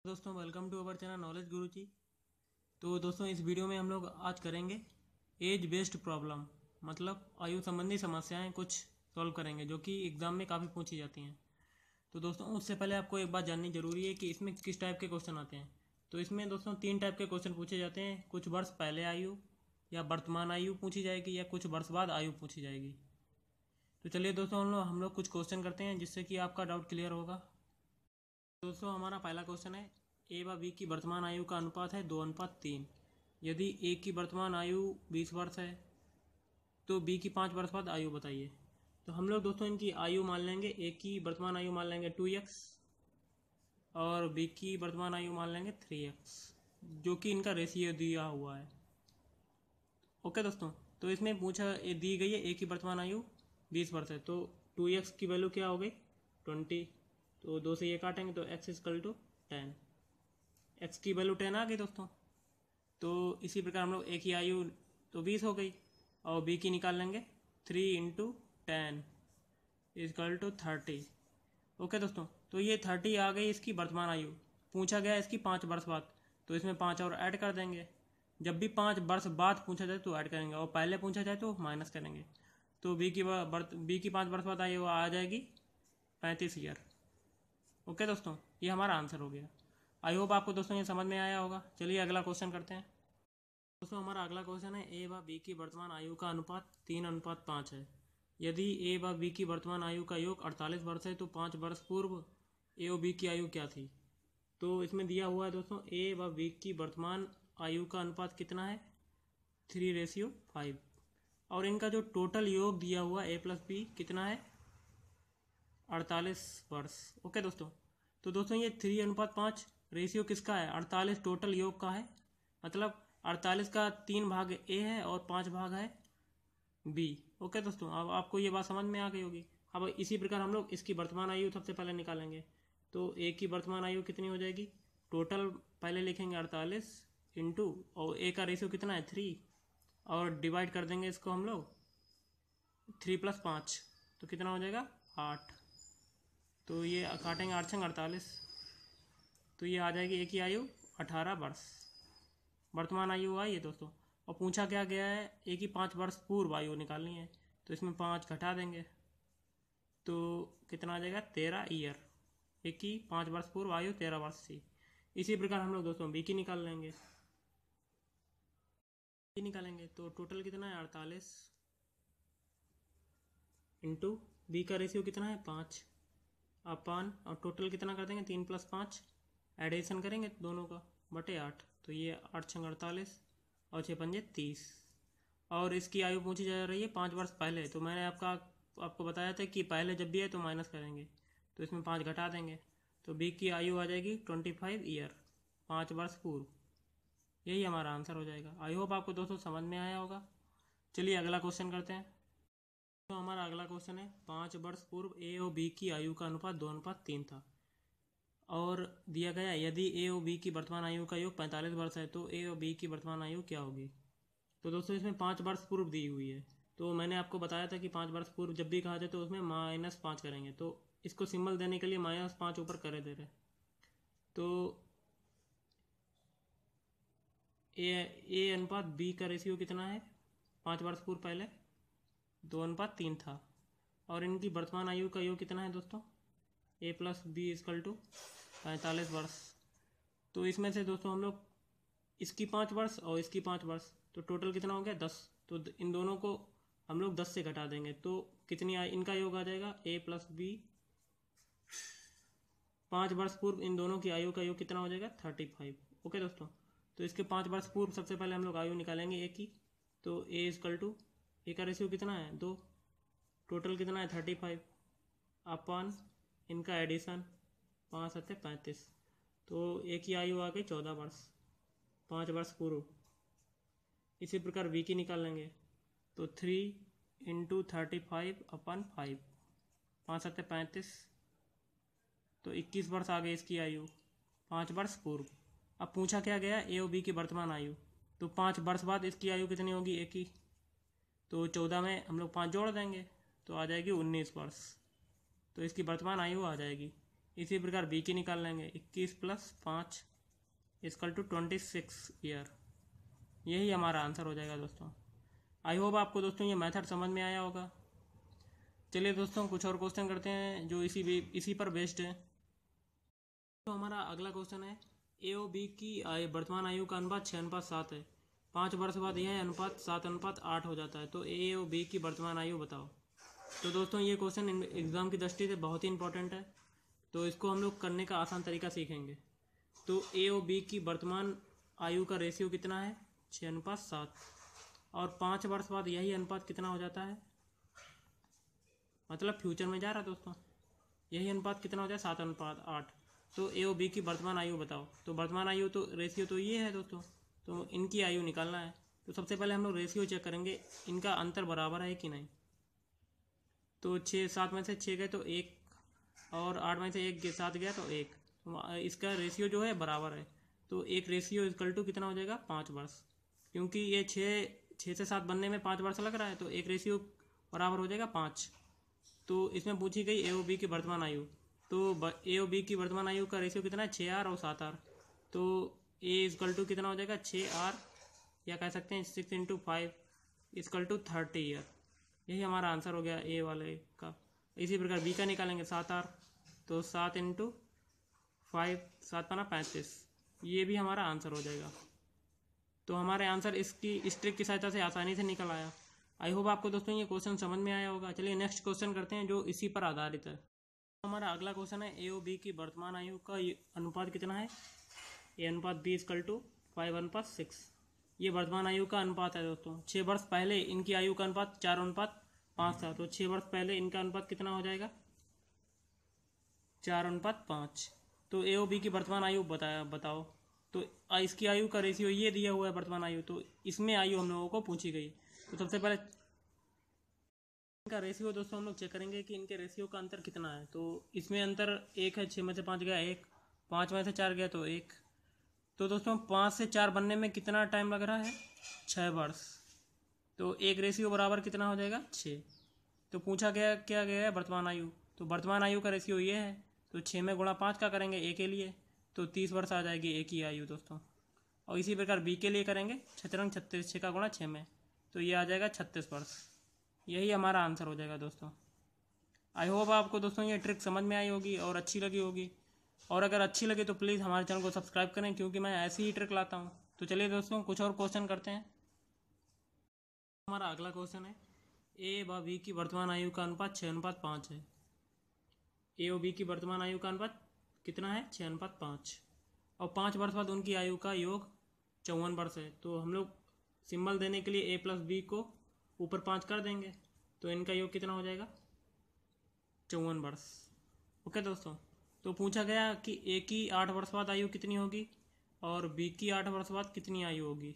दोस्तों welcome to our channel knowledge Guruji. तो दोस्तों इस वीडियो में हम लोग आज करेंगे एज बेस्ड प्रॉब्लम, मतलब आयु संबंधी समस्याएं कुछ सॉल्व करेंगे जो कि एग्जाम में काफ़ी पूछी जाती हैं। तो दोस्तों उससे पहले आपको एक बात जाननी जरूरी है कि इसमें किस टाइप के क्वेश्चन आते हैं। तो इसमें दोस्तों 3 टाइप के क्वेश्चन पूछे जाते हैं। कुछ वर्ष पहले आयु या वर्तमान आयु पूछी जाएगी या कुछ वर्ष बाद आयु पूछी जाएगी। तो चलिए दोस्तों हम लोग कुछ क्वेश्चन करते हैं जिससे कि आपका डाउट क्लियर होगा। दोस्तों हमारा पहला क्वेश्चन है, ए व बी की वर्तमान आयु का अनुपात है 2:3। यदि ए की वर्तमान आयु 20 वर्ष है तो बी की 5 वर्ष बाद आयु बताइए। तो हम लोग दोस्तों इनकी आयु मान लेंगे, ए की वर्तमान आयु मान लेंगे 2x और बी की वर्तमान आयु मान लेंगे 3x, जो कि इनका रेशियो दिया हुआ है। ओके दोस्तों, तो इसमें पूछा दी गई है ए की वर्तमान आयु 20 वर्ष है, तो 2x की वैल्यू क्या हो गई 20। तो 2 से ये काटेंगे तो x इक्वल टू 10, x की वैल्यू 10 आ गई दोस्तों। तो इसी प्रकार हम लोग ए की आयु तो 20 हो गई और बी की निकाल लेंगे 3 इंटू 10 इक्वल टू 30। ओके दोस्तों, तो ये 30 आ गई इसकी वर्तमान आयु। पूछा गया इसकी 5 वर्ष बाद, तो इसमें 5 और ऐड कर देंगे। जब भी 5 वर्ष बाद पूछा जाए तो ऐड करेंगे और पहले पूछा जाए तो माइनस करेंगे। तो बी की 5 वर्ष बाद आयु आ जाएगी 35 ईयर। ओके दोस्तों, ये हमारा आंसर हो गया। आई होप आपको दोस्तों ये समझ में आया होगा। चलिए अगला क्वेश्चन करते हैं। दोस्तों हमारा अगला क्वेश्चन है, ए व बी की वर्तमान आयु का अनुपात 3:5 है। यदि ए व बी की वर्तमान आयु का योग 48 वर्ष है तो 5 वर्ष पूर्व ए और बी की आयु क्या थी। तो इसमें दिया हुआ है दोस्तों ए व बी की वर्तमान आयु का अनुपात कितना है 3:5 और इनका जो टोटल योग दिया हुआ ए प्लस बी कितना है 48 वर्ष। ओके दोस्तों, तो दोस्तों ये 3:5 रेशियो किसका है 48 टोटल योग का है, मतलब 48 का 3 भाग ए है और 5 भाग है बी। ओके दोस्तों, अब आपको ये बात समझ में आ गई होगी। अब इसी प्रकार हम लोग इसकी वर्तमान आयु सबसे पहले निकालेंगे। तो ए की वर्तमान आयु कितनी हो जाएगी, टोटल पहले लिखेंगे 48 इंटू और ए का रेशियो कितना है 3 और डिवाइड कर देंगे इसको हम लोग 3 + 5 तो कितना हो जाएगा 8। तो ये काटेंगे 8 × 48 तो ये आ जाएगी ए की आयु 18 वर्ष वर्तमान आयु आई है दोस्तों। और पूछा क्या गया है ए की 5 वर्ष पूर्व आयु निकालनी है, तो इसमें 5 घटा देंगे तो कितना आ जाएगा 13 ईयर। ए की 5 वर्ष पूर्व आयु 13 वर्ष थी। इसी प्रकार हम लोग दोस्तों बी की निकाल लेंगे। बी निकालेंगे तो टोटल कितना है 48 इंटू बी का रेशियो कितना है 5 अपान और टोटल कितना कर देंगे 3 + 5 एडिशन करेंगे दोनों का बटे 8। तो ये 8 × 48 और 6 × 5 = 30 और इसकी आयु पूछी जा रही है 5 वर्ष पहले। तो मैंने आपको बताया था कि पहले जब भी है तो माइनस करेंगे, तो इसमें 5 घटा देंगे तो बी की आयु आ जाएगी 25 ईयर 5 वर्ष पूर्व। यही हमारा आंसर हो जाएगा। आई होप आपको दोस्तों समझ में आया होगा। चलिए अगला क्वेश्चन करते हैं। तो हमारा अगला क्वेश्चन है, 5 वर्ष पूर्व ए और बी की आयु का अनुपात 2:3 था और दिया गया यदि ए और बी की वर्तमान आयु का योग 45 वर्ष है तो ए और बी की वर्तमान आयु क्या होगी। तो दोस्तों इसमें 5 वर्ष पूर्व दी हुई है, तो मैंने आपको बताया था कि 5 वर्ष पूर्व जब भी कहा जाए तो उसमें -5 करेंगे। तो इसको सिंबल देने के लिए -5 ऊपर करे दे रहे। तो ए अनुपात बी का रेशियो कितना है 5 वर्ष पूर्व पहले 2:3 था और इनकी वर्तमान आयु का योग कितना है दोस्तों ए प्लस बी इक्वल टू 45 वर्ष। तो इसमें से दोस्तों हम लोग इसकी 5 वर्ष और इसकी 5 वर्ष तो टोटल कितना हो गया 10। तो इन दोनों को हम लोग 10 से घटा देंगे तो कितनी इनका योग आ जाएगा ए प्लस बी 5 वर्ष पूर्व इन दोनों की आयु का योग कितना हो जाएगा 35। ओके दोस्तों, तो इसके 5 वर्ष पूर्व सबसे पहले हम लोग आयु निकालेंगे ए की। तो ए इक्वल टू ए का रेशियो कितना है 2, टोटल कितना है 35 अपान इनका एडिशन 5 × 7 = 35। तो ए की आयु आ गई 14 वर्ष 5 वर्ष पूर्व। इसी प्रकार बी की निकाल लेंगे तो 3 × 35 अपान 5 5 × 7 = 35 तो 21 वर्ष आ गई इसकी आयु 5 वर्ष पूर्व। अब पूछा क्या गया ए और बी की वर्तमान आयु, तो 5 वर्ष बाद इसकी आयु कितनी होगी ए की। तो 14 में हम लोग 5 जोड़ देंगे तो आ जाएगी 19 वर्ष। तो इसकी वर्तमान आयु आ जाएगी इसी प्रकार बी की निकाल लेंगे, 21 + 5 = 26 ईयर। यही हमारा आंसर हो जाएगा दोस्तों। आई होप आपको दोस्तों ये मेथड समझ में आया होगा। चलिए दोस्तों कुछ और क्वेश्चन करते हैं जो इसी पर बेस्ड है। तो हमारा अगला क्वेश्चन है, ए और बी की वर्तमान आयु का अनुपात 6:7 है। 5 वर्ष बाद यह अनुपात 7:8 हो जाता है, तो ए और बी की वर्तमान आयु बताओ। तो दोस्तों ये क्वेश्चन एग्जाम की दृष्टि से बहुत ही इंपॉर्टेंट है, तो इसको हम लोग करने का आसान तरीका सीखेंगे। तो ए और बी की वर्तमान आयु का रेशियो कितना है, 6:7, और 5 वर्ष बाद यही अनुपात कितना हो जाता है, मतलब फ्यूचर में जा रहा है दोस्तों, यही अनुपात कितना हो जाए, 7:8। तो ए और बी की वर्तमान आयु बताओ। तो वर्तमान आयु तो रेशियो तो ये है दोस्तों, तो इनकी आयु निकालना है। तो सबसे पहले हम लोग रेशियो चेक करेंगे, इनका अंतर बराबर है कि नहीं। तो 7 में से 6 गए तो 1, और 8 में से 1 7 गया तो 1, इसका रेशियो जो है बराबर है। तो एक रेशियो इक्वल टू कितना हो जाएगा, 5 वर्ष, क्योंकि ये 6 से 7 बनने में 5 वर्ष लग रहा है, तो एक रेशियो बराबर हो जाएगा 5। तो इसमें पूछी गई ए और बी की वर्तमान आयु, तो ए और बी की वर्तमान आयु का रेशियो कितना है, 6R और 7R। तो ए इक्वल टू कितना हो जाएगा, 6R, या कह सकते हैं 6 × 5 = 30 ईयर। यही हमारा आंसर हो गया ए वाले का। इसी प्रकार बी का निकालेंगे, 7R, तो 7 × 5, 7 × 35, ये भी हमारा आंसर हो जाएगा। तो हमारे आंसर इस ट्रिक की सहायता से आसानी से निकल आया। आई होप आपको दोस्तों ये क्वेश्चन समझ में आया होगा। चलिए नेक्स्ट क्वेश्चन करते हैं जो इसी पर आधारित है। हमारा अगला क्वेश्चन है, ए और बी की वर्तमान आयु का अनुपात कितना है, ए अनुपात बी = 5:6। ये वर्तमान आयु का अनुपात है दोस्तों। 6 वर्ष पहले इनकी आयु का अनुपात 4:5 था, तो 6 वर्ष पहले इनका अनुपात कितना हो जाएगा, 4:5। तो ए और बी की वर्तमान आयु बताओ। तो इसकी आयु का रेशियो ये दिया हुआ है वर्तमान आयु, तो इसमें आयु हम लोगों को पूछी गई। तो सबसे पहले इनका रेशियो दोस्तों हम लोग चेक करेंगे कि इनके रेशियो का अंतर कितना है। तो इसमें अंतर 1 है, 6 में से 5 गया 1, 5 में से 4 गया तो 1। तो दोस्तों 5 से 4 बनने में कितना टाइम लग रहा है, 6 वर्ष। तो एक रेशियो बराबर कितना हो जाएगा, 6। तो पूछा गया क्या गया है, वर्तमान आयु। तो वर्तमान आयु का रेशियो ये है, तो 6 में गुणा 5 का करेंगे ए के लिए, तो 30 वर्ष आ जाएगी ए की आयु दोस्तों। और इसी प्रकार बी के लिए करेंगे, 36, 6 का गुणा 6 में, तो ये आ जाएगा 36 वर्ष। यही हमारा आंसर हो जाएगा दोस्तों। आई होप आपको दोस्तों ये ट्रिक समझ में आई होगी और अच्छी लगी होगी, और अगर अच्छी लगे तो प्लीज़ हमारे चैनल को सब्सक्राइब करें, क्योंकि मैं ऐसी ही ट्रिक लाता हूँ। तो चलिए दोस्तों कुछ और क्वेश्चन करते हैं। हमारा अगला क्वेश्चन है, ए व बी की वर्तमान आयु का अनुपात 6:5 है। ए और बी की वर्तमान आयु का अनुपात कितना है, 6:5, और 5 वर्ष बाद उनकी आयु का योग 54 वर्ष है। तो हम लोग सिंबल देने के लिए a + b को ऊपर 5 कर देंगे, तो इनका योग कितना हो जाएगा, 54 वर्ष। ओके दोस्तों, तो पूछा गया कि ए की 8 वर्ष बाद आयु कितनी होगी और बी की 8 वर्ष बाद कितनी आयु होगी।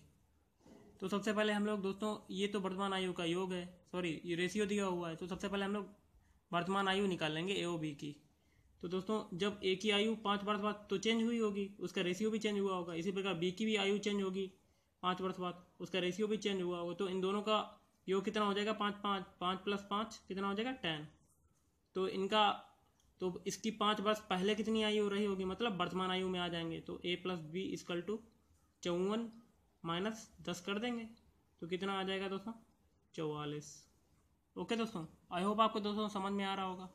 तो सबसे पहले हम लोग दोस्तों, ये तो वर्तमान आयु का योग है, सॉरी ये रेशियो दिया हुआ है, तो सबसे पहले हम लोग वर्तमान आयु निकाल लेंगे ए और बी की। तो दोस्तों जब ए की आयु 5 वर्ष बाद तो चेंज हुई होगी, उसका रेशियो भी चेंज हुआ होगा। इसी प्रकार बी की भी आयु चेंज होगी 5 वर्ष बाद, उसका रेशियो भी चेंज हुआ होगा। तो इन दोनों का योग कितना हो जाएगा, 5 + 5 कितना हो जाएगा, 10। तो इनका, तो इसकी 5 वर्ष पहले कितनी आयु रही होगी, मतलब वर्तमान आयु में आ जाएंगे। तो a + b = 54 - 10 कर देंगे, तो कितना आ जाएगा दोस्तों, 44। ओके दोस्तों, आई होप आपको दोस्तों समझ में आ रहा होगा।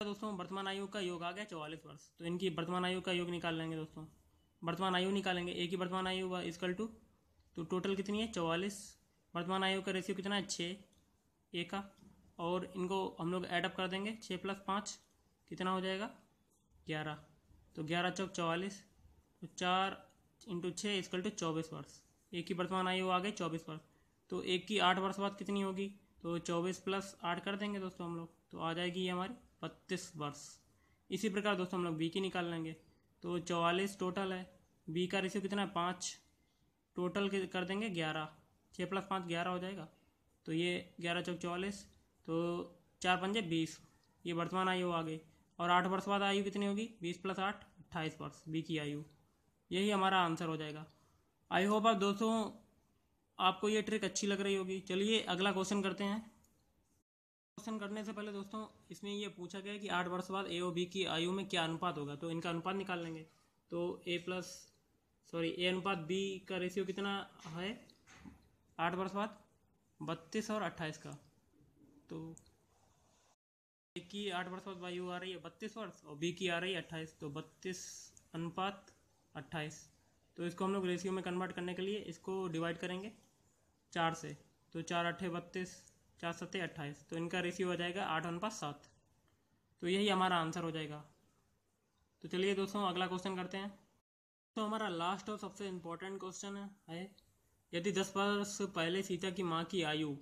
दोस्तों वर्तमान आयु का योग आ गया 44 वर्ष, तो इनकी वर्तमान आयु का योग निकाल लेंगे दोस्तों। वर्तमान आयु निकालेंगे, ए की वर्तमान आयु = तो टोटल कितनी है, 44। वर्तमान आयु का रेशियो कितना है, 6 ए का, और इनको हम लोग ऐडअप कर देंगे, 6 + 5 कितना हो जाएगा, 11। तो 11 × 4 = 44, तो 4 × 6 = 24 वर्ष। एक की वर्तमान आयु आ गई 24 वर्ष। तो एक की 8 वर्ष बाद कितनी होगी, तो 24 + 8 कर देंगे दोस्तों हम लोग, तो आ जाएगी ये हमारी 32 वर्ष। इसी प्रकार दोस्तों हम लोग बी की निकाल लेंगे, तो 44 टोटल है, बी का रेशियो कितना है, 5, टोटल कर देंगे 11, 6 + 5 11 हो जाएगा। तो ये 11 × 4 = 44, तो 4 × 5 = 20, ये वर्तमान आयु आ गई। और 8 वर्ष बाद आयु कितनी होगी, 20 + 8 28 वर्ष बी की आयु। यही हमारा आंसर हो जाएगा। आई होप आप दोस्तों आपको ये ट्रिक अच्छी लग रही होगी। चलिए अगला क्वेश्चन करते हैं। क्वेश्चन करने से पहले दोस्तों इसमें ये पूछा गया कि 8 वर्ष बाद ए और बी की आयु में क्या अनुपात होगा, तो इनका अनुपात निकाल लेंगे। तो ए अनुपात बी का रेशियो कितना है 8 वर्ष बाद, 32 और 28 का। तो ए की 8 वर्ष बाद आयु आ रही है 32 वर्ष और बी की आ रही है 28, तो 32:28। तो इसको हम लोग रेशियो में कन्वर्ट करने के लिए इसको डिवाइड करेंगे 4 से, तो 4 8 32, 4 7 28, तो इनका रेशियो हो जाएगा 8:7। तो यही हमारा आंसर हो जाएगा। तो चलिए दोस्तों अगला क्वेश्चन करते हैं। तो हमारा लास्ट और सबसे इम्पोर्टेंट क्वेश्चन है, यदि 10 वर्ष पहले सीता की माँ की आयु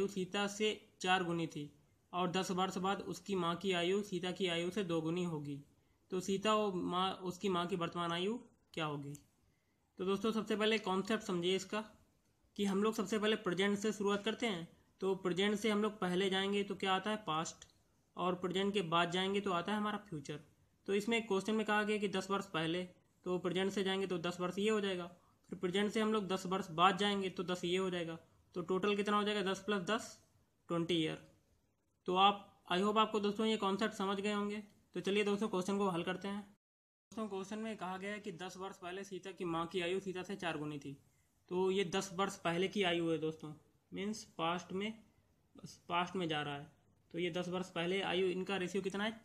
सीता से 4 गुनी थी और 10 वर्ष बाद उसकी माँ की आयु सीता की आयु से 2 गुनी होगी, तो सीता और उसकी माँ की वर्तमान आयु क्या होगी। तो दोस्तों सबसे पहले कॉन्सेप्ट समझिए इसका कि हम लोग सबसे पहले प्रेजेंट से शुरुआत करते हैं। तो प्रेजेंट से हम लोग पहले जाएंगे तो क्या आता है पास्ट, और प्रेजेंट के बाद जाएंगे तो आता है हमारा फ्यूचर। तो इसमें क्वेश्चन में कहा गया कि 10 वर्ष पहले, तो प्रेजेंट से जाएंगे तो 10 वर्ष ये हो जाएगा। फिर प्रेजेंट से हम लोग 10 वर्ष बाद जाएंगे तो 10 ये हो जाएगा। तो टोटल कितना हो जाएगा 10 + 10 20 ईयर। तो आई होप आपको दोस्तों ये कॉन्सेप्ट समझ गए होंगे। तो चलिए दोस्तों क्वेश्चन को हल करते हैं। दोस्तों क्वेश्चन में कहा गया है कि 10 वर्ष पहले सीता की माँ की आयु सीता से 4 गुनी थी। तो ये 10 वर्ष पहले की आयु है दोस्तों, मीन्स पास्ट में जा रहा है। तो ये 10 वर्ष पहले आयु, इनका रेशियो कितना है,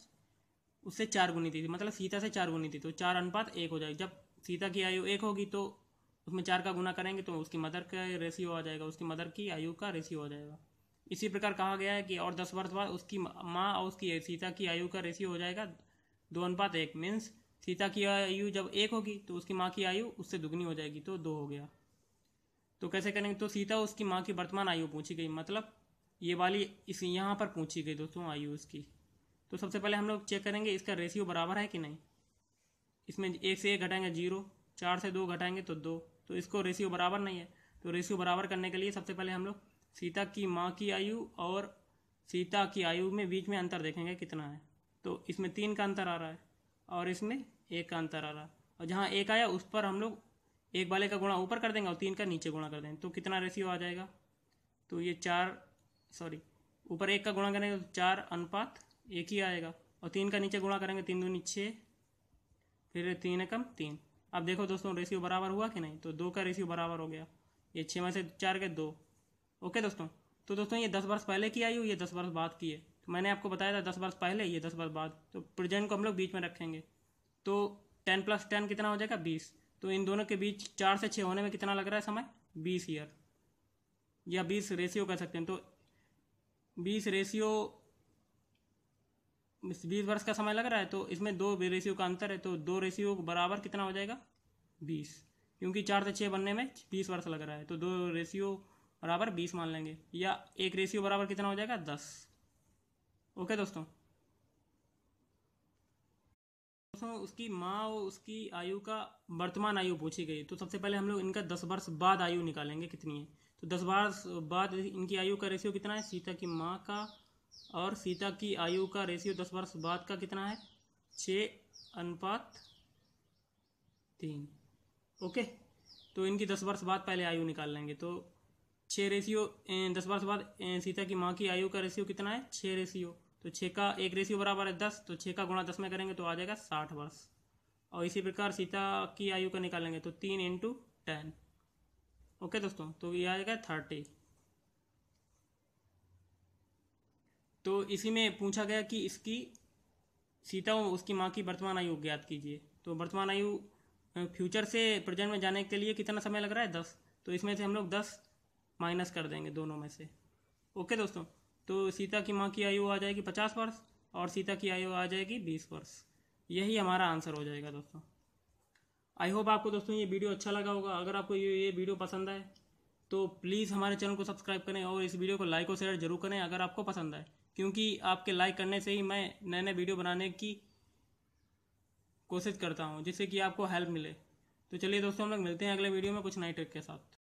उससे 4 गुनी थी, मतलब सीता से 4 गुनी थी। तो 4:1 हो जाएगी। जब सीता की आयु 1 होगी तो उसमें 4 का गुना करेंगे तो उसकी मदर का रेशियो आ जाएगा, उसकी मदर की आयु का रेशियो आ जाएगा। इसी प्रकार कहा गया है कि और 10 वर्ष बाद उसकी माँ और उसकी सीता की आयु का रेशियो हो जाएगा 2:1, मीन्स सीता की आयु जब 1 होगी तो उसकी माँ की आयु उससे दुगनी हो जाएगी, तो 2 हो गया। तो कैसे करेंगे, तो सीता उसकी माँ की वर्तमान आयु पूछी गई, मतलब ये वाली इस यहाँ पर पूछी गई दोस्तों आयु उसकी। तो सबसे पहले हम लोग चेक करेंगे इसका रेशियो बराबर है कि नहीं। इसमें 1 से 1 घटाएंगे 0, 4 से 2 घटाएंगे तो 2, तो इसको रेशियो बराबर नहीं है। तो रेशियो बराबर करने के लिए सबसे पहले हम लोग सीता की माँ की आयु और सीता की आयु में बीच में अंतर देखेंगे कितना है। तो इसमें 3 का अंतर आ रहा है और इसमें 1 का अंतर आ रहा है, और जहाँ 1 आया उस पर हम लोग 1 वाले का गुणा ऊपर कर देंगे और 3 का नीचे गुणा कर देंगे। तो कितना रेशियो आ जाएगा, तो ये ऊपर 1 का गुणा करेंगे तो 4:1 ही आएगा, और 3 का नीचे गुणा करेंगे 3 दूनी 6, फिर 3 एकम 3। अब देखो दोस्तों रेशियो बराबर हुआ कि नहीं, तो 2 का रेशियो बराबर हो गया। ये 6 में से 4 के 2। ओके दोस्तों, तो दोस्तों ये 10 वर्ष पहले की आयु, ये 10 वर्ष बाद की है। तो मैंने आपको बताया था 10 वर्ष पहले, ये 10 वर्ष बाद। तो प्रेजेंट को हम लोग बीच में रखेंगे, तो 10 + 10 कितना हो जाएगा 20। तो इन दोनों के बीच 4 से 6 होने में कितना लग रहा है समय, 20 ईयर, या 20 रेशियो कह सकते हैं। तो 20 वर्ष का समय लग रहा है, तो इसमें 2 रेशियो का अंतर है, तो 2 रेशियो बराबर कितना हो जाएगा 20, क्योंकि 4 से 6 बनने में 20 वर्ष लग रहा है। तो 2 रेशियो बराबर 20 मान लेंगे, या 1 रेशियो बराबर कितना हो जाएगा 10। ओके दोस्तों, उसकी माँ और उसकी आयु का वर्तमान आयु पूछी गई। तो सबसे पहले हम लोग इनका 10 वर्ष बाद आयु निकालेंगे कितनी है। तो 10 वर्ष बाद इनकी आयु का रेशियो कितना है, सीता की माँ का और सीता की आयु का रेशियो 10 वर्ष बाद का कितना है, 6:3। ओके, तो इनकी 10 वर्ष बाद पहले आयु निकाल लेंगे। तो 6 रेशियो 10 वर्ष बाद सीता की माँ की आयु का रेशियो कितना है, 6 रेशियो। तो 6 का 1 रेशियो बराबर है 10, तो 6 का गुणा 10 में करेंगे तो आ जाएगा 60 वर्ष। और इसी प्रकार सीता की आयु का निकालेंगे तो 3 × 10। ओके दोस्तों, तो ये आ जाएगा 30। तो इसी में पूछा गया कि इसकी सीता और उसकी माँ की वर्तमान आयु ज्ञात कीजिए। तो वर्तमान आयु फ्यूचर से प्रेजेंट में जाने के लिए कितना समय लग रहा है 10, तो इसमें से हम लोग 10 माइनस कर देंगे दोनों में से। ओके दोस्तों, तो सीता की माँ की आयु आ जाएगी 50 वर्ष और सीता की आयु आ जाएगी 20 वर्ष। यही हमारा आंसर हो जाएगा दोस्तों। आई होप आपको दोस्तों ये वीडियो अच्छा लगा होगा। अगर आपको ये वीडियो पसंद आए तो प्लीज़ हमारे चैनल को सब्सक्राइब करें और इस वीडियो को लाइक और शेयर जरूर करें अगर आपको पसंद आए, क्योंकि आपके लाइक करने से ही मैं नए नए वीडियो बनाने की कोशिश करता हूँ जिससे कि आपको हेल्प मिले। तो चलिए दोस्तों, हम लोग मिलते हैं अगले वीडियो में कुछ नई ट्रिक के साथ।